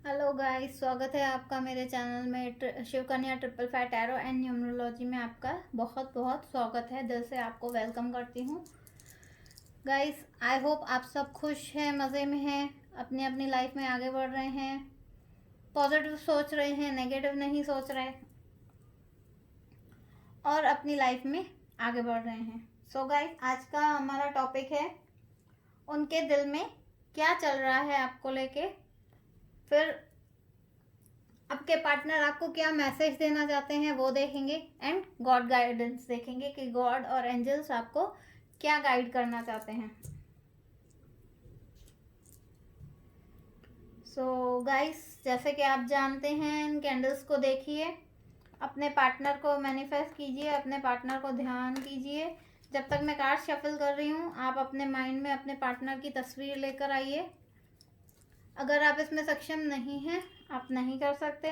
Hello guys, स्वागत है आपका मेरे चैनल में। शिव कन्या triple five tarot and numerology में आपका बहुत बहुत स्वागत है। दिल से आपको वेलकम करती हूँ। गाइस, आई होप आप सब खुश हैं, मज़े में हैं, अपनी अपनी लाइफ में आगे बढ़ रहे हैं, पॉजिटिव सोच रहे हैं, नेगेटिव नहीं सोच रहे और अपनी लाइफ में आगे बढ़ रहे हैं। सो गाइस, आज का हमारा टॉपिक है उनके दिल में क्या चल रहा है आपको लेके, फिर आपके पार्टनर आपको क्या मैसेज देना चाहते हैं वो देखेंगे, एंड गॉड गाइडेंस देखेंगे कि गॉड और एंजल्स आपको क्या गाइड करना चाहते हैं। सो गाइस, जैसे कि आप जानते हैं, इन कैंडल्स को देखिए, अपने पार्टनर को मैनिफेस्ट कीजिए, अपने पार्टनर को ध्यान कीजिए। जब तक मैं कार्ड शफल कर रही हूँ, आप अपने माइंड में अपने पार्टनर की तस्वीर लेकर आइए। अगर आप इसमें सक्षम नहीं हैं, आप नहीं कर सकते,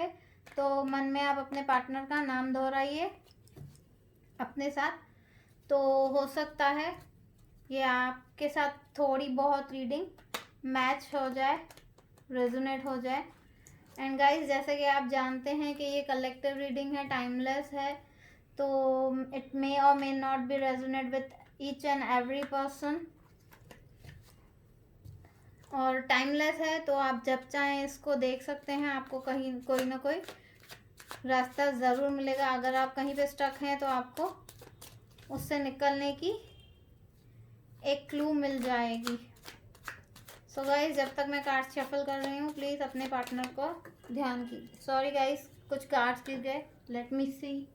तो मन में आप अपने पार्टनर का नाम दोहराइए अपने साथ। तो हो सकता है ये आपके साथ थोड़ी बहुत रीडिंग मैच हो जाए, रेजोनेट हो जाए। एंड गाइस, जैसे कि आप जानते हैं कि ये कलेक्टिव रीडिंग है, टाइमलेस है, तो इट मे और may not be resonate with each and every person, और टाइमलेस है, तो आप जब चाहें इसको देख सकते हैं। आपको कहीं कोई ना कोई रास्ता ज़रूर मिलेगा। अगर आप कहीं पे स्टक हैं तो आपको उससे निकलने की एक क्लू मिल जाएगी। सो गाइस, जब तक मैं कार्ड शफल कर रही हूँ, प्लीज़ अपने पार्टनर को ध्यान कीजिए। सॉरी गाइस, कुछ कार्ड्स गिर गए, लेट मी सी।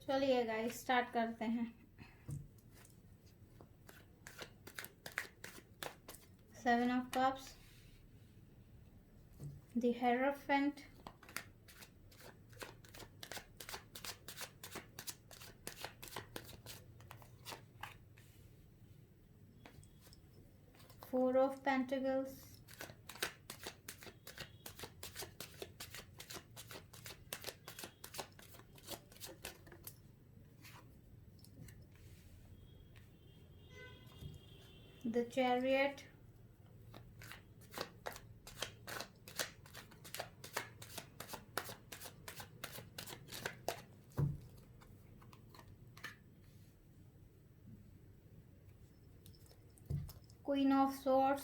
चलिए गाइस, स्टार्ट करते हैं। 7 of Cups, the Hierophant, Four of Pentacles, the Chariot, Queen of Swords,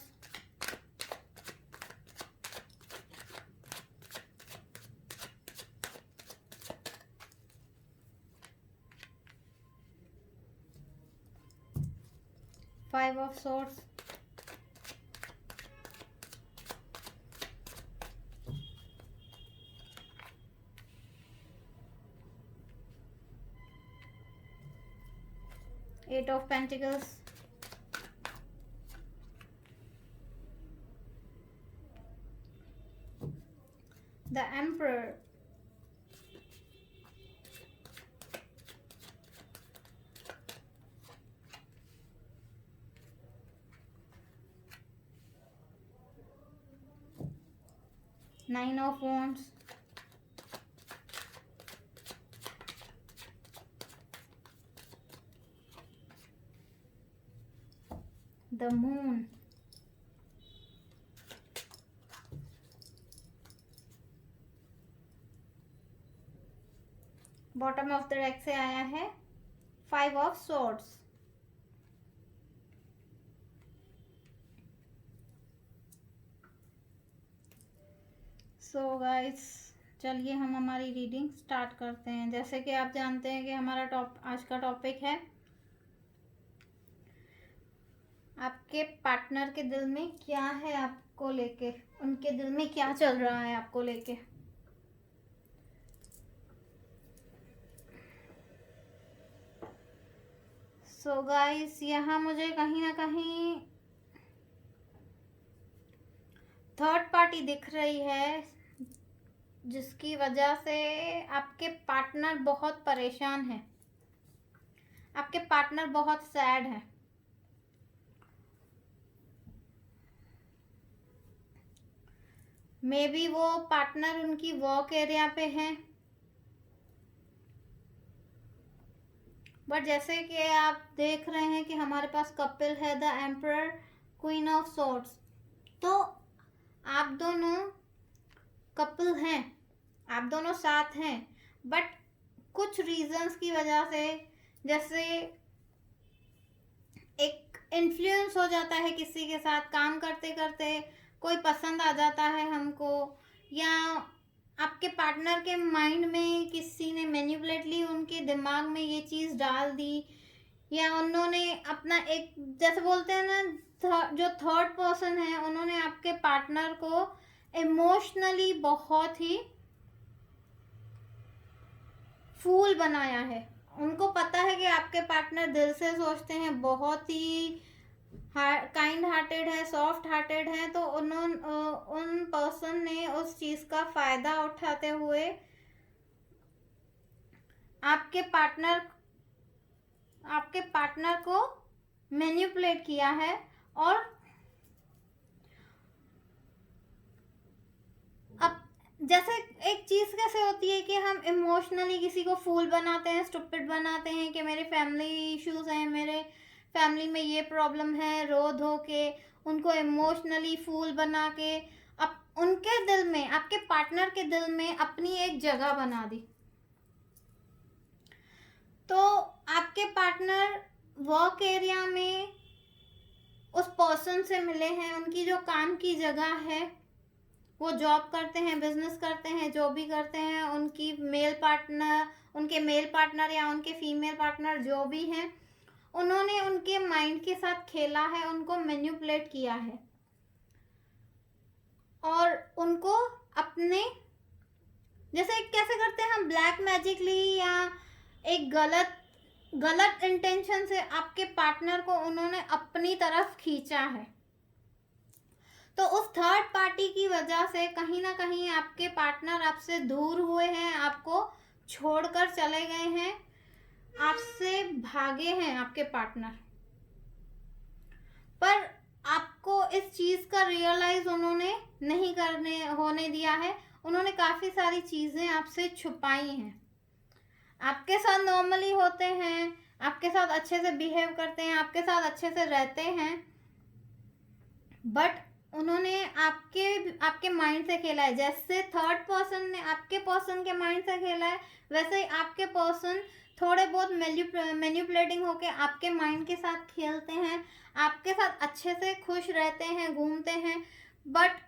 Five of Swords, Eight of Pentacles, the Emperor, Nine of Wands, the Moon, bottom of the deck से आया है five of swords. So guys, चलिए हम हमारी reading start करते हैं। जैसे कि आप जानते हैं कि हमारा आज का टॉपिक है आपके पार्टनर के दिल में क्या है आपको लेके, उनके दिल में क्या चल रहा है आपको लेके। सो गाइस, यहाँ मुझे कहीं ना कहीं थर्ड पार्टी दिख रही है, जिसकी वजह से आपके पार्टनर बहुत परेशान है, आपके पार्टनर बहुत सैड है। मे बी वो पार्टनर उनकी वर्क एरिया पे है, बट जैसे कि आप देख रहे हैं कि हमारे पास कपिल है, the emperor, queen of swords. तो आप दोनों कपिल हैं, आप दोनों साथ हैं, बट कुछ रीजंस की वजह से, जैसे एक इन्फ्लुएंस हो जाता है किसी के साथ काम करते करते, कोई पसंद आ जाता है हमको, या आपके पार्टनर के माइंड में किसी ने मैनिपुलेटली उनके दिमाग में ये चीज़ डाल दी, या उन्होंने अपना एक, जैसे बोलते हैं ना, जो थर्ड पर्सन है, उन्होंने आपके पार्टनर को इमोशनली बहुत ही फूल बनाया है। उनको पता है कि आपके पार्टनर दिल से सोचते हैं, बहुत ही काइंड हार्टेड है, सॉफ्ट हार्टेड है, तो उन पर्सन ने उस चीज़ का फ़ायदा उठाते हुए आपके पार्टनर को मैनिपुलेट किया है। और अब जैसे एक चीज़ कैसे होती है कि हम इमोशनली किसी को फूल बनाते हैं, स्टूपिड बनाते हैं कि मेरे फैमिली इश्यूज हैं, मेरे फैमिली में ये प्रॉब्लम है, रो धो के उनको इमोशनली फूल बना के अब उनके दिल में, आपके पार्टनर के दिल में अपनी एक जगह बना दी। तो आपके पार्टनर वर्क एरिया में उस पर्सन से मिले हैं, उनकी जो काम की जगह है, वो जॉब करते हैं, बिजनेस करते हैं, जो भी करते हैं, उनके मेल पार्टनर या उनके फीमेल पार्टनर जो भी हैं, उन्होंने उनके माइंड के साथ खेला है, उनको मैनिपुलेट किया है और उनको अपने, जैसे कैसे करते हैं हम ब्लैक मैजिकली, या एक गलत इंटेंशन से आपके पार्टनर को उन्होंने अपनी तरफ खींचा है। तो उस थर्ड पार्टी की वजह से कहीं ना कहीं आपके पार्टनर आपसे दूर हुए हैं, आपको छोड़कर चले गए हैं, आपसे भागे हैं आपके पार्टनर। पर आपको इस चीज़ का रियलाइज उन्होंने नहीं होने दिया है। उन्होंने काफ़ी सारी चीज़ें आपसे छुपाई हैं। आपके साथ नॉर्मली होते हैं, आपके साथ अच्छे से बिहेव करते हैं, आपके साथ अच्छे से रहते हैं, बट उन्होंने आपके माइंड से खेला है। जैसे थर्ड पर्सन ने आपके पर्सन के माइंड से खेला है, वैसे ही आपके पर्सन थोड़े बहुत मैनिपुलेटिंग होके आपके माइंड के साथ खेलते हैं, आपके साथ अच्छे से खुश रहते हैं, घूमते हैं, बट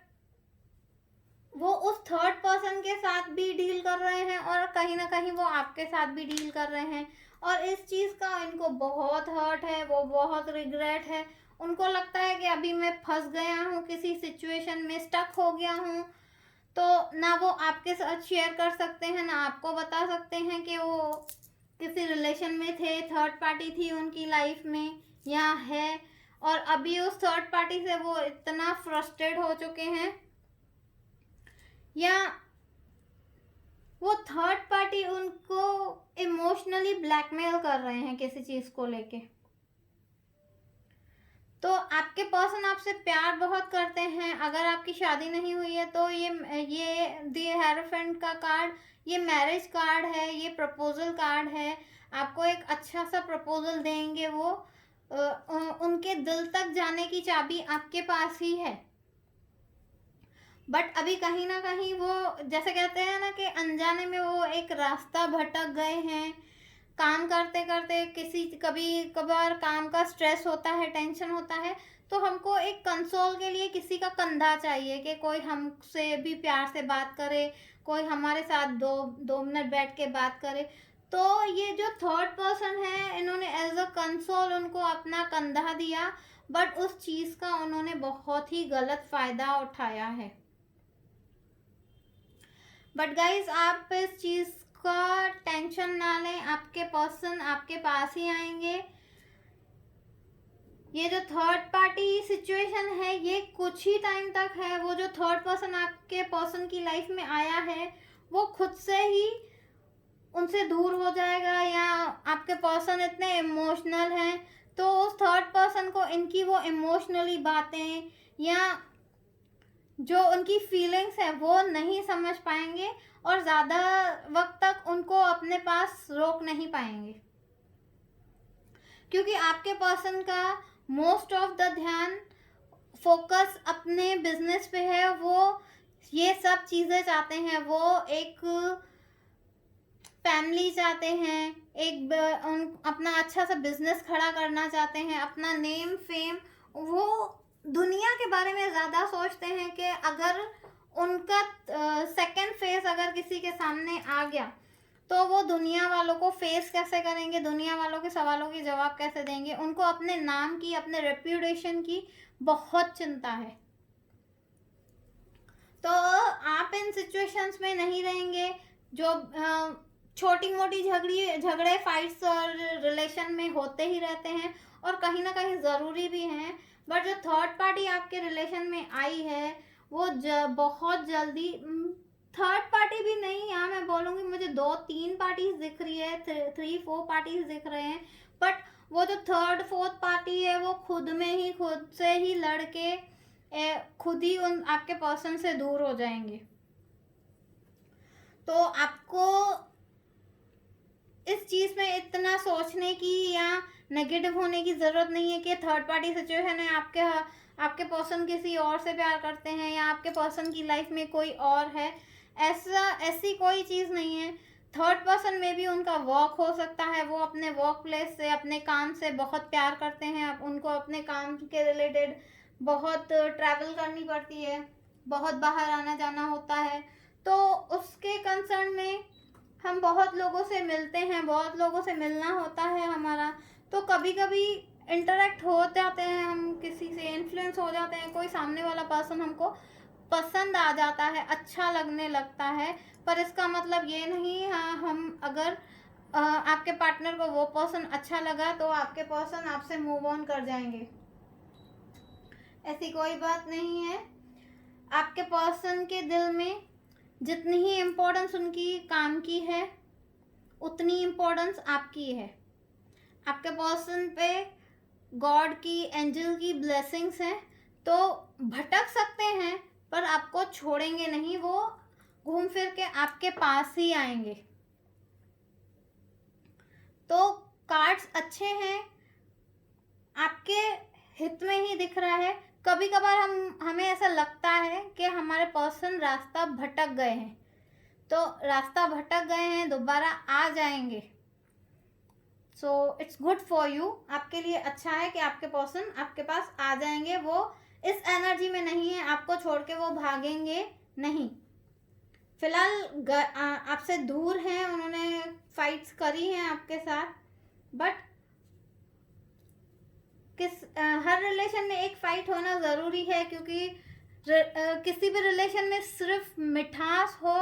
वो उस थर्ड पर्सन के साथ भी डील कर रहे हैं और कहीं ना कहीं वो आपके साथ भी डील कर रहे हैं। और इस चीज़ का इनको बहुत हर्ट है, वो बहुत रिग्रेट है। उनको लगता है कि अभी मैं फंस गया हूँ, किसी सिचुएशन में स्टक हो गया हूँ, तो ना वो आपके साथ शेयर कर सकते हैं, ना आपको बता सकते हैं कि वो किसी रिलेशन में थे, थर्ड पार्टी थी उनकी लाइफ में या है, और अभी उस थर्ड पार्टी से वो इतना फ्रस्ट्रेट हो चुके हैं, या वो थर्ड पार्टी उनको इमोशनली ब्लैकमेल कर रहे हैं किसी चीज़ को लेके। तो आपके पर्सन आपसे प्यार बहुत करते हैं। अगर आपकी शादी नहीं हुई है तो ये द हेरोफेंट का कार्ड, ये मैरिज कार्ड है, ये प्रपोजल कार्ड है। आपको एक अच्छा सा प्रपोजल देंगे वो। उनके दिल तक जाने की चाबी आपके पास ही है, बट अभी कहीं ना कहीं वो, जैसे कहते हैं ना कि अनजाने में वो एक रास्ता भटक गए हैं। काम करते करते कभी कभार काम का स्ट्रेस होता है, टेंशन होता है, तो हमको एक कंसोल के लिए किसी का कंधा चाहिए कि कोई हमसे भी प्यार से बात करे, कोई हमारे साथ दो मिनट बैठ के बात करे। तो ये जो थर्ड पर्सन है, इन्होंने एज अ कंसोल उनको अपना कंधा दिया, बट उस चीज़ का उन्होंने बहुत ही गलत फ़ायदा उठाया है। बट गाइज, आप इस चीज़ का टेंशन ना लें, आपके पर्सन आपके पास ही आएंगे। ये जो थर्ड पार्टी सिचुएशन है, ये कुछ ही टाइम तक है। वो जो थर्ड पर्सन आपके पर्सन की लाइफ में आया है, वो खुद से ही उनसे दूर हो जाएगा, या आपके पर्सन इतने इमोशनल हैं तो उस थर्ड पर्सन को इनकी वो इमोशनली बातें या जो उनकी फीलिंग्स है वो नहीं समझ पाएंगे और ज़्यादा वक्त तक उनको अपने पास रोक नहीं पाएंगे, क्योंकि आपके पर्सन का मोस्ट ऑफ द ध्यान फोकस अपने बिजनेस पे है। वो ये सब चीज़ें चाहते हैं, वो एक फैमिली चाहते हैं, एक अपना अच्छा सा बिजनेस खड़ा करना चाहते हैं, अपना नेम फेम, वो दुनिया के बारे में ज़्यादा सोचते हैं कि अगर उनका सेकंड फेस अगर किसी के सामने आ गया तो वो दुनिया वालों को फेस कैसे करेंगे, दुनिया वालों के सवालों के जवाब कैसे देंगे। उनको अपने नाम की, अपने रेप्यूटेशन की बहुत चिंता है। तो आप इन सिचुएशंस में नहीं रहेंगे जो छोटी मोटी झगड़े फाइट्स और रिलेशन में होते ही रहते हैं और कहीं ना कहीं ज़रूरी भी हैं, बट जो थर्ड पार्टी आपके रिलेशन में आई है वो बहुत जल्दी, थर्ड पार्टी भी नहीं, यहाँ मैं बोलूँगी मुझे 2-3 पार्टीज दिख रही है, 3-4 पार्टीज दिख रहे हैं, बट वो जो थर्ड फोर्थ पार्टी है वो खुद से ही लड़के खुद ही उन आपके पर्सन से दूर हो जाएंगे। तो आपको इस चीज़ में इतना सोचने की या नेगेटिव होने की ज़रूरत नहीं है कि थर्ड पार्टी सिचुएशन है, आपके पर्सन किसी और से प्यार करते हैं या आपके पर्सन की लाइफ में कोई और है, ऐसी कोई चीज़ नहीं है। थर्ड पर्सन में भी उनका वर्क हो सकता है, वो अपने वर्क प्लेस से, अपने काम से बहुत प्यार करते हैं, उनको अपने काम के रिलेटेड बहुत ट्रैवल करनी पड़ती है, बहुत बाहर आना जाना होता है, तो उसके कंसर्न में हम बहुत लोगों से मिलते हैं, बहुत लोगों से मिलना होता है हमारा, तो कभी कभी इंटरेक्ट हो जाते हैं, हम किसी से इन्फ्लुएंस हो जाते हैं, कोई सामने वाला पर्सन हमको पसंद आ जाता है, अच्छा लगने लगता है, पर इसका मतलब ये नहीं हम अगर आपके पार्टनर को वो पर्सन अच्छा लगा तो आपके पर्सन आपसे मूव ऑन कर जाएंगे, ऐसी कोई बात नहीं है। आपके पर्सन के दिल में जितनी ही इम्पोर्टेंस उनकी काम की है उतनी इम्पोर्टेंस आपकी है। आपके पर्सन पे गॉड की, एंजल की ब्लेसिंग्स हैं, तो भटक सकते हैं पर आपको छोड़ेंगे नहीं, वो घूम फिर के आपके पास ही आएंगे। तो कार्ड्स अच्छे हैं, आपके हित में ही दिख रहा है। कभी कभार हमें ऐसा लगता है कि हमारे पर्सन रास्ता भटक गए हैं, तो रास्ता भटक गए हैं, दोबारा आ जाएंगे। So it's good for you, आपके लिए अच्छा है कि आपके पर्सन आपके पास आ जाएंगे। वो इस एनर्जी में नहीं है, आपको छोड़ के वो भागेंगे नहीं। फिलहाल आपसे दूर हैं, उन्होंने फाइट्स करी हैं आपके साथ, बट हर रिलेशन में एक फाइट होना ज़रूरी है, क्योंकि किसी भी रिलेशन में सिर्फ मिठास हो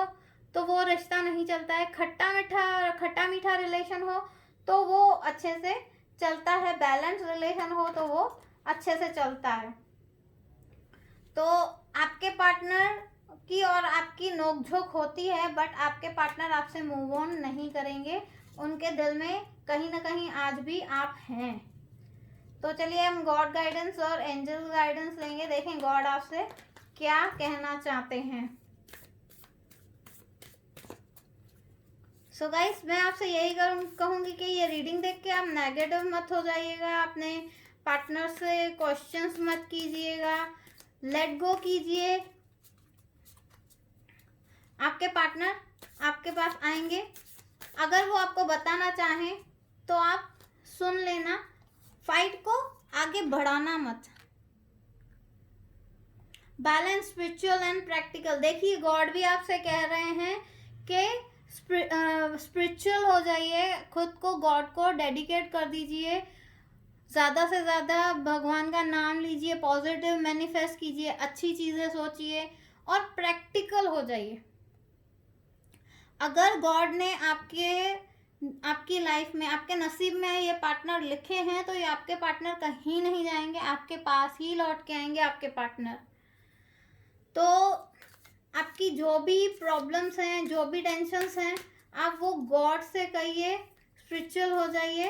तो वो रिश्ता नहीं चलता है। खट्टा मीठा रिलेशन हो तो वो अच्छे से चलता है, बैलेंस रिलेशन हो तो वो अच्छे से चलता है। तो आपके पार्टनर की और आपकी नोकझोंक होती है, बट आपके पार्टनर आपसे मूव ऑन नहीं करेंगे, उनके दिल में कहीं ना कहीं आज भी आप हैं। तो चलिए हम गॉड गाइडेंस और एंजल गाइडेंस लेंगे, देखें गॉड आपसे क्या कहना चाहते हैं। सो गाइस, मैं आपसे यही कहूँगी कि ये रीडिंग देख के आप नेगेटिव मत हो जाइएगा, अपने पार्टनर से क्वेश्चंस मत कीजिएगा, लेट गो कीजिए। आपके पार्टनर आपके पास आएंगे, अगर वो आपको बताना चाहें तो आप सुन लेना, फाइट को आगे बढ़ाना मत। बैलेंस स्पिरिचुअल एंड प्रैक्टिकल, देखिए गॉड भी आपसे कह रहे हैं कि स्पिरिचुअल हो जाइए, खुद को गॉड को डेडिकेट कर दीजिए, ज़्यादा से ज़्यादा भगवान का नाम लीजिए, पॉजिटिव मैनिफेस्ट कीजिए, अच्छी चीज़ें सोचिए और प्रैक्टिकल हो जाइए। अगर गॉड ने आपकी लाइफ में, आपके नसीब में ये पार्टनर लिखे हैं तो ये आपके पार्टनर कहीं नहीं जाएंगे, आपके पास ही लौट के आएंगे आपके पार्टनर। तो आपकी जो भी प्रॉब्लम्स हैं, जो भी टेंशन्स हैं, आप वो गॉड से कहिए, स्पिरिचुअल हो जाइए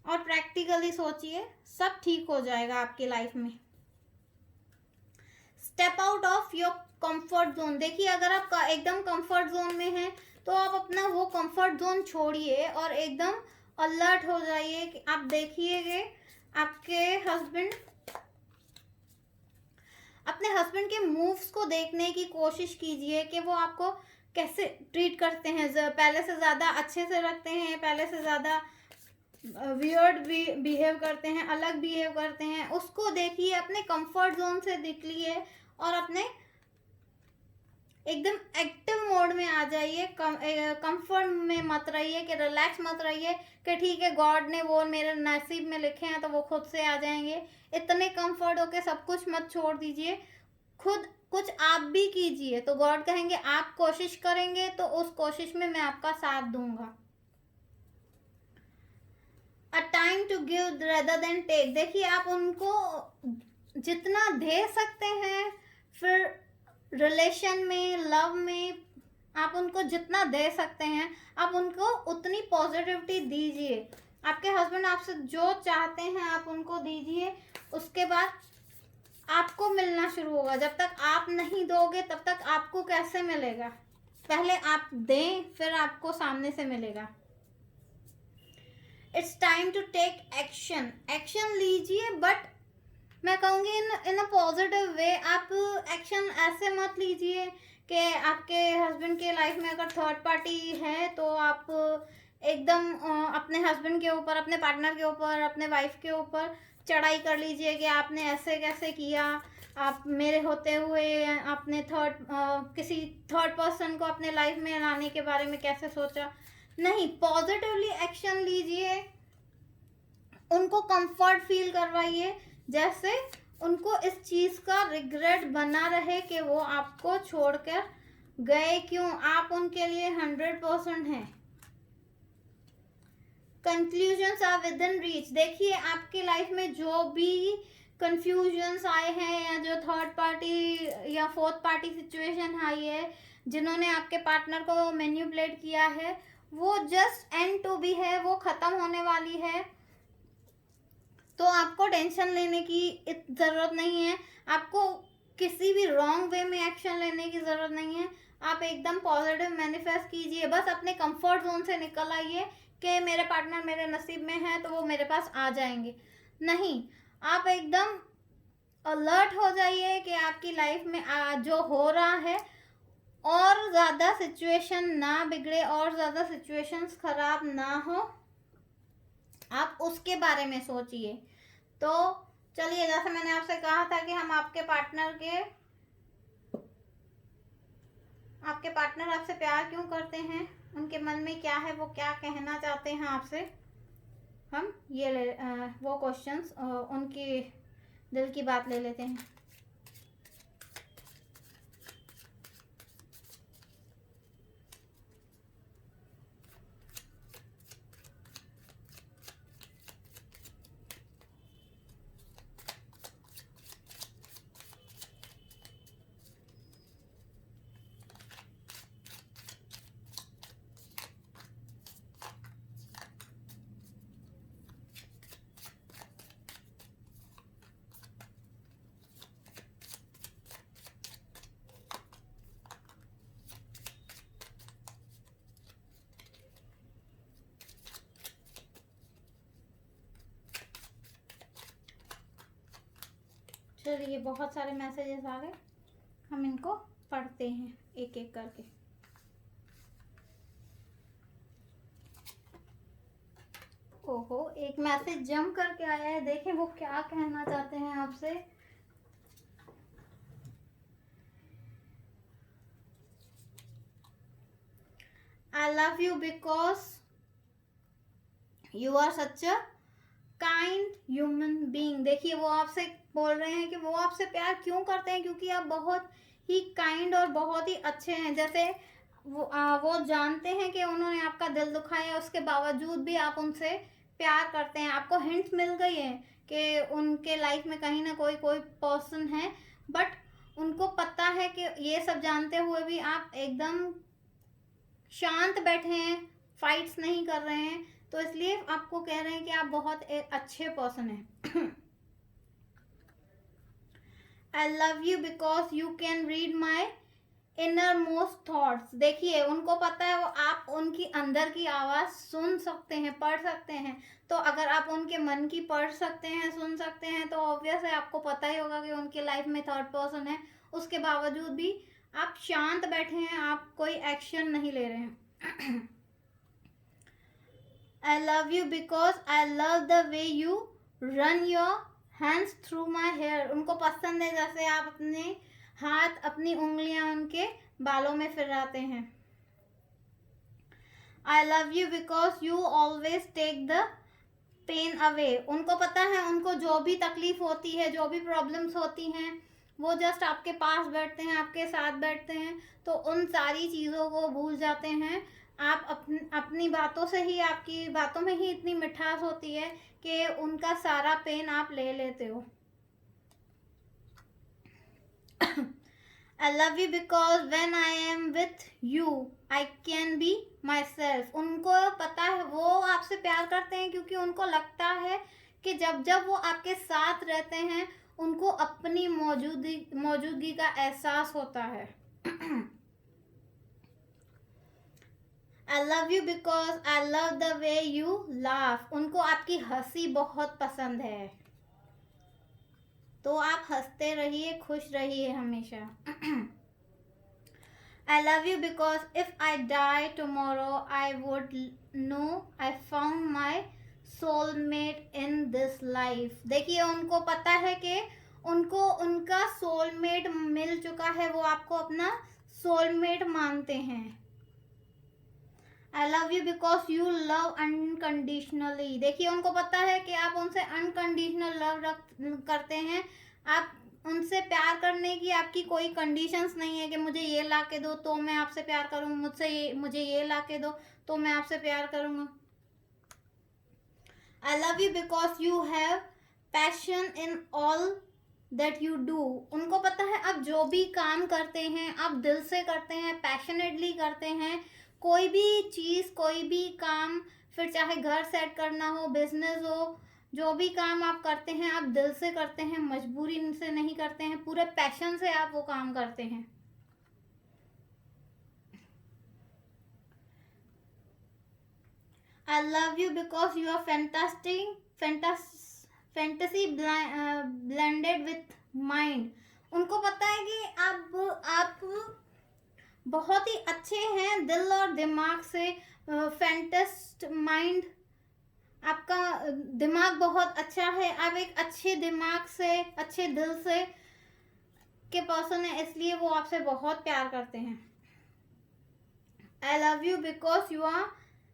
और प्रैक्टिकली सोचिए, सब ठीक हो जाएगा आपकी लाइफ में। Step out of your comfort zone. देखिए अगर आप एकदम कंफर्ट जोन में हैं तो आप अपना वो कंफर्ट जोन छोड़िए और एकदम अलर्ट हो जाइए कि आप देखिए आपके हस्बैंड, अपने हस्बैंड के मूव्स को देखने की कोशिश कीजिए कि वो आपको कैसे ट्रीट करते हैं, पहले से ज़्यादा अच्छे से रखते हैं, पहले से ज़्यादा वियर्ड भी बिहेव करते हैं, अलग बिहेव करते हैं, उसको देखिए, अपने कंफर्ट जोन से निकलिए और अपने एकदम एक्टिव मोड में आ जाइए। कंफर्ट में मत रहिए कि रिलैक्स मत रहिए कि ठीक है गॉड ने वो मेरे नसीब में लिखे हैं तो वो खुद से आ जाएंगे। इतने कंफर्ट होके सब कुछ मत छोड़ दीजिए, खुद कुछ आप भी कीजिए तो गॉड कहेंगे आप कोशिश करेंगे तो उस कोशिश में मैं आपका साथ दूंगा। A time to give rather than take. देखिए आप उनको जितना दे सकते हैं, फिर रिलेशन में, लव में आप उनको जितना दे सकते हैं आप उनको उतनी पॉजिटिविटी दीजिए। आपके हस्बैंड आपसे जो चाहते हैं आप उनको दीजिए, उसके बाद आपको मिलना शुरू होगा। जब तक आप नहीं दोगे तब तक आपको कैसे मिलेगा? पहले आप दें फिर आपको सामने से मिलेगा। It's time to take action. Action लीजिए, बट मैं कहूँगी इन अ पॉजिटिव वे। आप एक्शन ऐसे मत लीजिए कि आपके हस्बैंड के लाइफ में अगर थर्ड पार्टी है तो आप एकदम अपने हस्बैंड के ऊपर, अपने पार्टनर के ऊपर, अपने वाइफ के ऊपर चढ़ाई कर लीजिए कि आपने ऐसे कैसे किया, आप मेरे होते हुए आपने किसी थर्ड पर्सन को अपने लाइफ में लाने के बारे में कैसे सोचा। नहीं, पॉजिटिवली एक्शन लीजिए, उनको कंफर्ट फील करवाइए, जैसे उनको इस चीज का रिग्रेट बना रहे कि वो आपको छोड़कर गए क्यों। आप उनके लिए 100% हैं। Conclusions are within reach. देखिए आपकी लाइफ में जो भी कंफ्यूजन्स आए हैं या जो थर्ड पार्टी या फोर्थ पार्टी सिचुएशन आई है, जिन्होंने आपके पार्टनर को मैनिपुलेट किया है, वो जस्ट एंड टू बी है, वो खत्म होने वाली है। तो आपको टेंशन लेने की ज़रूरत नहीं है, आपको किसी भी रॉन्ग वे में एक्शन लेने की ज़रूरत नहीं है। आप एकदम पॉजिटिव मैनिफेस्ट कीजिए, बस अपने कंफर्ट जोन से निकल आइए कि मेरे पार्टनर मेरे नसीब में है तो वो मेरे पास आ जाएंगे। नहीं, आप एकदम अलर्ट हो जाइए कि आपकी लाइफ में जो हो रहा है और ज़्यादा सिचुएशन ना बिगड़े और ज़्यादा सिचुएशंस खराब ना हो, आप उसके बारे में सोचिए। तो चलिए, जैसे मैंने आपसे कहा था कि हम आपके पार्टनर आपसे प्यार क्यों करते हैं, उनके मन में क्या है, वो क्या कहना चाहते हैं आपसे, हम वो क्वेश्चंस उनकी दिल की बात ले लेते हैं। चलिए, बहुत सारे मैसेजेस आ गए, हम इनको पढ़ते हैं एक एक करके। ओहो, एक मैसेज जंप करके आया है, देखें वो क्या कहना चाहते हैं आपसे। I love you because you are such a kind human being। देखिए वो आपसे बोल रहे हैं कि वो आपसे प्यार क्यों करते हैं, क्योंकि आप बहुत ही काइंड और बहुत ही अच्छे हैं। जैसे वो जानते हैं कि उन्होंने आपका दिल दुखाया, उसके बावजूद भी आप उनसे प्यार करते हैं। आपको हिंट्स मिल गई है कि उनके लाइफ में कहीं ना कोई पर्सन है, बट उनको पता है कि ये सब जानते हुए भी आप एकदम शांत बैठे हैं, फाइट्स नहीं कर रहे हैं, तो इसलिए आपको कह रहे हैं कि आप बहुत एक अच्छे पर्सन हैं। I love you because you can read my inner most thoughts. देखिए उनको पता है वो आप उनकी अंदर की आवाज़ सुन सकते हैं, पढ़ सकते हैं। तो अगर आप उनके मन की पढ़ सकते हैं, सुन सकते हैं, तो ऑब्वियस है आपको पता ही होगा कि उनके लाइफ में थर्ड पर्सन है। उसके बावजूद भी आप शांत बैठे हैं, आप कोई एक्शन नहीं ले रहे हैं। I love you because I love the way you run your hands through my hair. उनको पसंद है जैसे आप अपने हाथ, अपनी उंगलियां उनके बालों में फिराते हैं। I love you because you always take the pain away. उनको पता है उनको जो भी तकलीफ होती है, जो भी प्रॉब्लम्स होती हैं, वो जस्ट आपके पास बैठते हैं, आपके साथ बैठते हैं, तो उन सारी चीज़ों को भूल जाते हैं। आप अपनी बातों से ही, आपकी बातों में ही इतनी मिठास होती है कि उनका सारा पेन आप ले लेते हो। I love you because when I am with you, I can be myself. उनको पता है वो आपसे प्यार करते हैं क्योंकि उनको लगता है कि जब जब वो आपके साथ रहते हैं उनको अपनी मौजूदगी का एहसास होता है। I love you because I love the way you laugh. उनको आपकी हंसी बहुत पसंद है, तो आप हंसते रहिए, खुश रहिए हमेशा। I love you because if I die tomorrow, I would know I found my soulmate in this life. देखिए उनको पता है कि उनको उनका सोलमेट मिल चुका है, वो आपको अपना सोलमेट मानते हैं। I love you because you love unconditionally. देखिए उनको पता है कि आप उनसे अनकंडीशनल लव करते हैं। आप उनसे प्यार करने की आपकी कोई कंडीशंस नहीं है कि मुझे ये ला के दो तो मैं आपसे प्यार करूँगा, मुझे ये ला के दो तो मैं आपसे प्यार करूँगा। I love you because you have passion in all that you do. उनको पता है आप जो भी काम करते हैं आप दिल से करते हैं, पैशनेटली करते हैं। कोई भी चीज़, कोई भी काम, फिर चाहे घर सेट करना हो, बिजनेस हो, जो भी काम आप करते हैं आप दिल से करते हैं, मजबूरी से नहीं करते हैं, पूरे पैशन से आप वो काम करते हैं। I love you because you are fantasy blended with mind. उनको पता है कि आप बहुत ही अच्छे हैं दिल और दिमाग से। फैंटेस्ट माइंड, आपका दिमाग बहुत अच्छा है, आप एक अच्छे दिमाग से, अच्छे दिल से के पर्सन है, इसलिए वो आपसे बहुत प्यार करते हैं। I love you because you are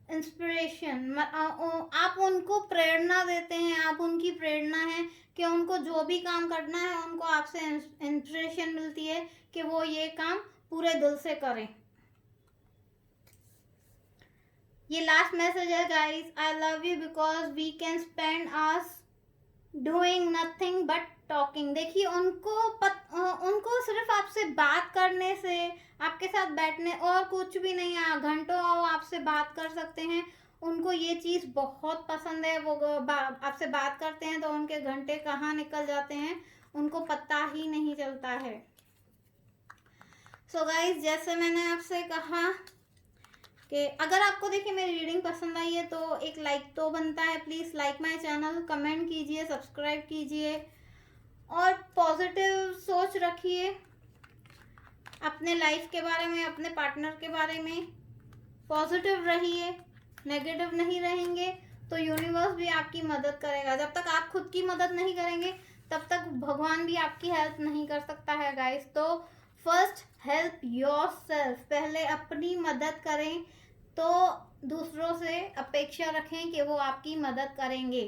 inspiration. आप उनको प्रेरणा देते हैं, आप उनकी प्रेरणा है कि उनको जो भी काम करना है उनको आपसे इंस्पिरेशन मिलती है कि वो ये काम पूरे दिल से करें। ये लास्ट मैसेज है guys. I love you because we can spend hours doing nothing but talking. देखिए उनको सिर्फ आपसे बात करने से, आपके साथ बैठने और कुछ भी नहीं है, घंटों आपसे बात कर सकते हैं। उनको ये चीज़ बहुत पसंद है। वो आपसे बात करते हैं तो उनके घंटे कहाँ निकल जाते हैं उनको पता ही नहीं चलता है। सो गाइस, जैसे मैंने आपसे कहा कि अगर आपको देखिए मेरी रीडिंग पसंद आई है तो एक लाइक तो बनता है। Please like my channel, comment कीजिए, सब्सक्राइब कीजिए और पॉजिटिव सोच रखिए अपने लाइफ के बारे में, अपने पार्टनर के बारे में। पॉजिटिव रहिए, नेगेटिव नहीं रहेंगे तो यूनिवर्स भी आपकी मदद करेगा। जब तक आप खुद की मदद नहीं करेंगे तब तक भगवान भी आपकी हेल्प नहीं कर सकता है गाइस। तो फर्स्ट हेल्प योरसेल्फ, पहले अपनी मदद करें तो दूसरों से अपेक्षा रखें कि वो आपकी मदद करेंगे।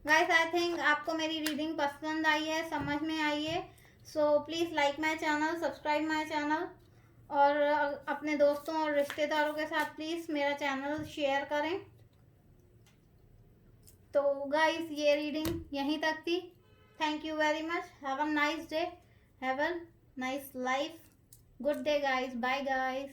गाइस, आई थिंक आपको मेरी रीडिंग पसंद आई है, समझ में आई है। So please like my channel, subscribe my channel और अपने दोस्तों और रिश्तेदारों के साथ प्लीज़ मेरा चैनल शेयर करें। तो गाइस, ये रीडिंग यहीं तक थी। Thank you very much. Have a nice day, have a nice life. Good day guys, bye guys.